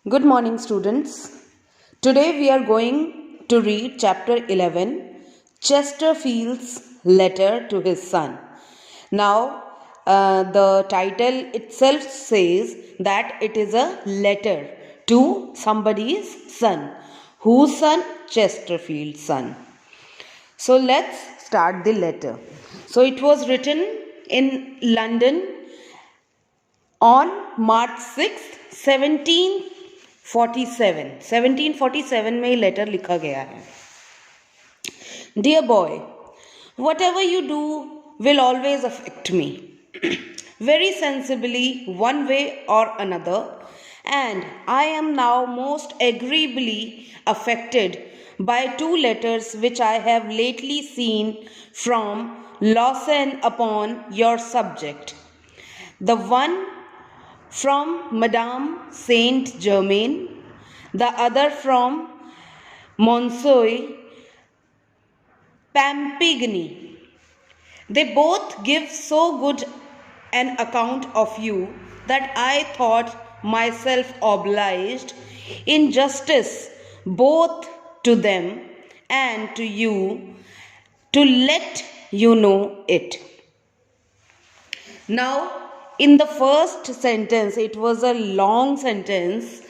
Good morning, students. Today we are going to read chapter 11, Chesterfield's letter to his son. Now, the title itself says that it is a letter to somebody's son. Whose son? Chesterfield's son. So let's start the letter. So it was written in London on March 6th, 1747 में ये letter लिखा गया है. Dear boy, whatever you do will always affect me very sensibly one way or another, and I am now most agreeably affected by two letters which I have lately seen from Lausanne upon your subject. The one from Madame Saint Germain, the other from Monsieur Pampigny. They both give so good an account of you that I thought myself obliged, in justice both to them and to you, to let you know it. Now, in the first sentence, it was a long sentence.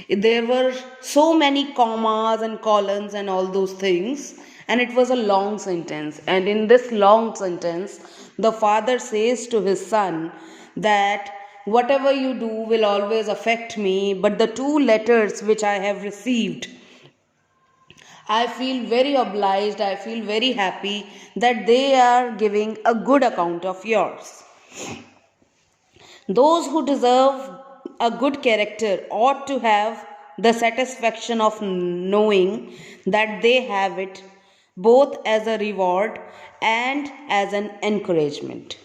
There were so many commas and colons and all those things, and it was a long sentence. And in this long sentence, the father says to his son that whatever you do will always affect me, but the two letters which I have received, I feel very obliged, I feel very happy that they are giving a good account of yours. Those who deserve a good character ought to have the satisfaction of knowing that they have it both as a reward and as an encouragement.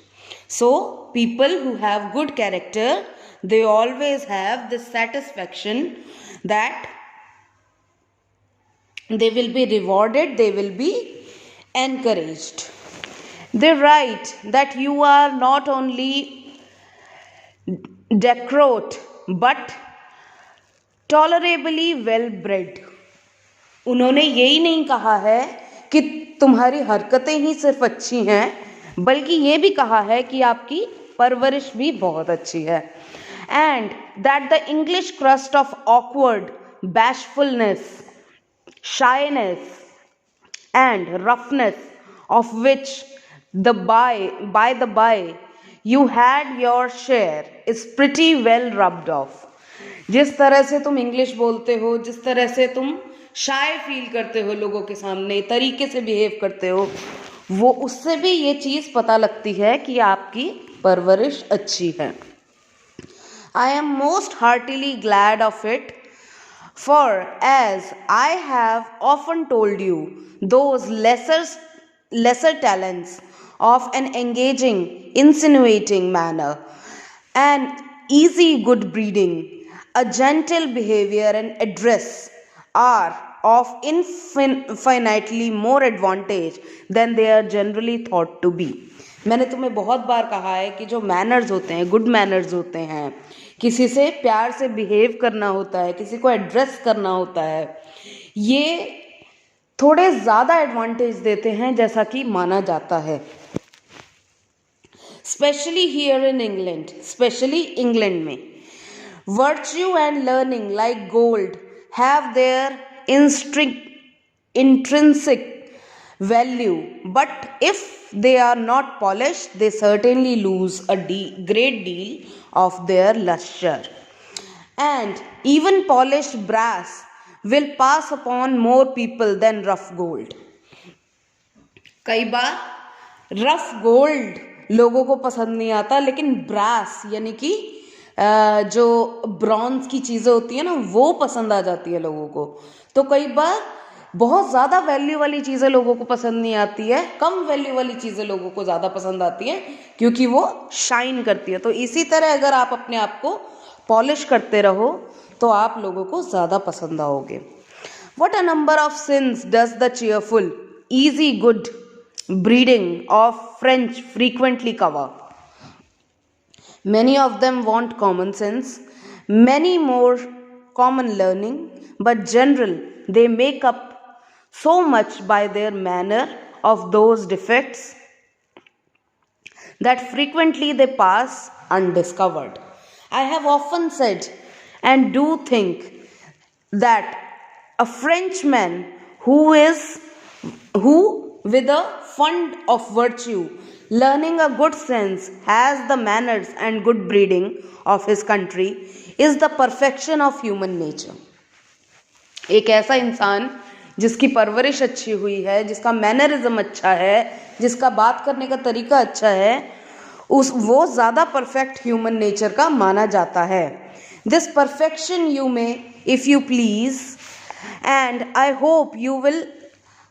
So, people who have good character, they always have the satisfaction that they will be rewarded, they will be encouraged. They write that you are not only decorate but tolerably well bred. उन्होंने यही नहीं कहा है कि तुम्हारी हरकतें ही सिर्फ अच्छी हैं, बल्कि ये भी कहा है कि आपकी परवरिश भी बहुत अच्छी है. And that the English crust of awkward bashfulness, shyness and roughness, of which by the by you had your share, is pretty well rubbed off. जिस तरह से तुम इंग्लिश बोलते हो, जिस तरह से तुम शाय फील करते हो लोगों के सामने, तरीके से बिहेव करते हो, वो उससे भी ये चीज़ पता लगती है कि आपकी परवरिश अच्छी है. I am most heartily glad of it, for as I have often told you, those lesser talents of an engaging, insinuating manner, an easy good breeding, a gentle behavior and address are of infinitely more advantage than they are generally thought to be. मैंने तुम्हें बहुत बार कहा है कि जो manners होते हैं, good manners होते हैं, किसी से प्यार से बिहेव करना होता है, किसी को एड्रेस करना होता है, ये थोड़े ज़्यादा एडवांटेज देते हैं जैसा कि माना जाता है. Specially here in England, specially England में, virtue and learning like gold have their intrinsic value, but if they are not polished, they certainly lose a great deal of their luster. And even polished brass will pass upon more people than rough gold. कई बार rough gold लोगों को पसंद नहीं आता, लेकिन brass यानी कि जो ब्रॉन्ज की चीज़ें होती है ना, वो पसंद आ जाती है लोगों को. तो कई बार बहुत ज़्यादा वैल्यू वाली चीज़ें लोगों को पसंद नहीं आती है, कम वैल्यू वाली चीज़ें लोगों को ज़्यादा पसंद आती हैं क्योंकि वो शाइन करती है. तो इसी तरह अगर आप अपने आप को पॉलिश करते रहो तो आप लोगों को ज़्यादा पसंद आओगे. What a number of sins does the cheerful, easy, good breeding of French frequently cover. Many of them want common sense, many more common learning, but general they make up so much by their manner of those defects that frequently they pass undiscovered. I have often said and do think that a Frenchman who with a fund of virtue, learning a good sense, has the manners and good breeding of his country, is the perfection of human nature. एक ऐसा इंसान जिसकी परवरिश अच्छी हुई है, जिसका mannerism अच्छा है, जिसका बात करने का तरीका अच्छा है, वो ज़्यादा परफेक्ट ह्यूमन नेचर का माना जाता है. This perfection you may if you please and I hope you will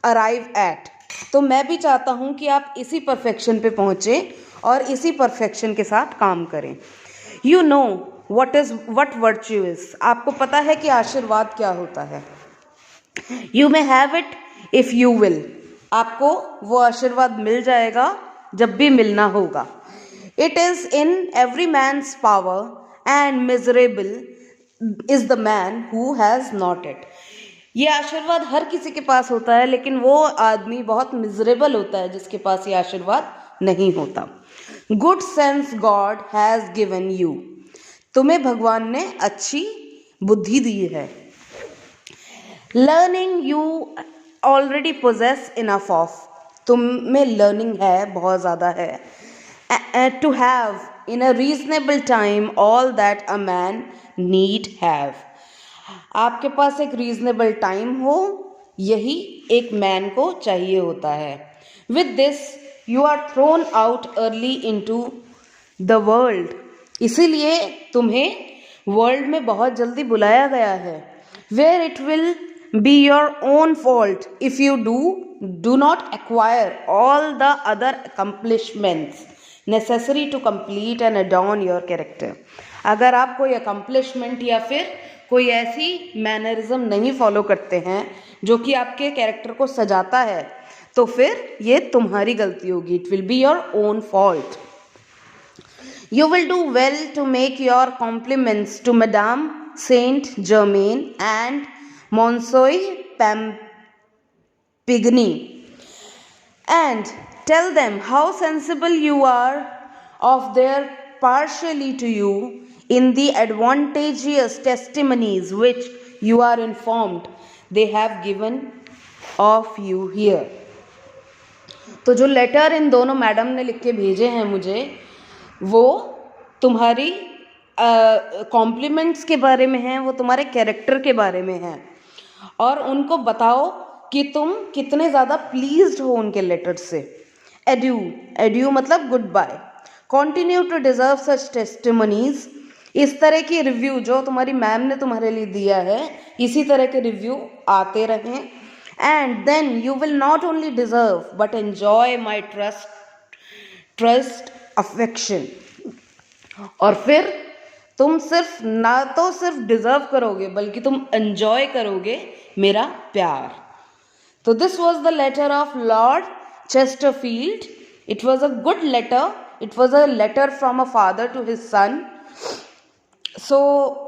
arrive at. तो मैं भी चाहता हूँ कि आप इसी परफेक्शन पे पहुँचें और इसी परफेक्शन के साथ काम करें. You know what virtue is. आपको पता है कि आशीर्वाद क्या होता है. You may have it if you will. आपको वो आशीर्वाद मिल जाएगा जब भी मिलना होगा. It is in every man's power and miserable is the man who has not it. ये आशीर्वाद हर किसी के पास होता है, लेकिन वो आदमी बहुत मिजरेबल होता है जिसके पास ये आशीर्वाद नहीं होता. Good sense God has given you. तुम्हें भगवान ने अच्छी बुद्धि दी है. Learning you already possess enough of. तुम में लर्निंग है, बहुत ज़्यादा है. To have in a reasonable time all that a man need have. आपके पास एक रीजनेबल टाइम हो, यही एक मैन को चाहिए होता है. With this you are thrown out early into the world. इसीलिए तुम्हें वर्ल्ड में बहुत जल्दी बुलाया गया है. Where it will be your own fault if you do not acquire all the other accomplishments necessary to complete and adorn your character. अगर आप कोई अकम्पलिशमेंट या फिर कोई ऐसी मैनरिज्म नहीं फॉलो करते हैं जो कि आपके कैरेक्टर को सजाता है, तो फिर ये तुम्हारी गलती होगी. It will be your own fault. You will do well to make your compliments to madam Saint Germain and Monsoy Pampigny and tell them how sensible you are of their partially to you in the advantageous testimonies which you are informed they have given of you here. तो जो letter इन दोनों madam ने लिख के भेजे हैं मुझे, वो तुम्हारी कॉम्प्लीमेंट्स के बारे में हैं, वो तुम्हारे कैरेक्टर के बारे में हैं. और उनको बताओ कि तुम कितने ज़्यादा प्लीज्ड हो उनके लेटर से. एड्यू मतलब good bye. Continue to deserve such testimonies. इस तरह की रिव्यू जो तुम्हारी मैम ने तुम्हारे लिए दिया है, इसी तरह के रिव्यू आते रहें. And then you will not only deserve but enjoy my trust affection. और फिर तुम सिर्फ ना तो सिर्फ डिजर्व करोगे, बल्कि तुम एंजॉय करोगे मेरा प्यार. तो this was the letter of Lord Chesterfield. It was a good letter. It was a letter from a father to his son. So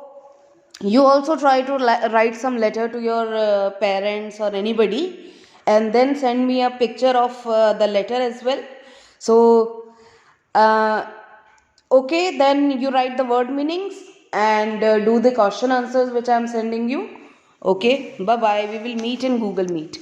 you also try to write some letter to your parents or anybody, and then send me a picture of the letter as well. So okay, then you write the word meanings and do the question answers which I am sending you. Okay, bye bye. We will meet in Google Meet.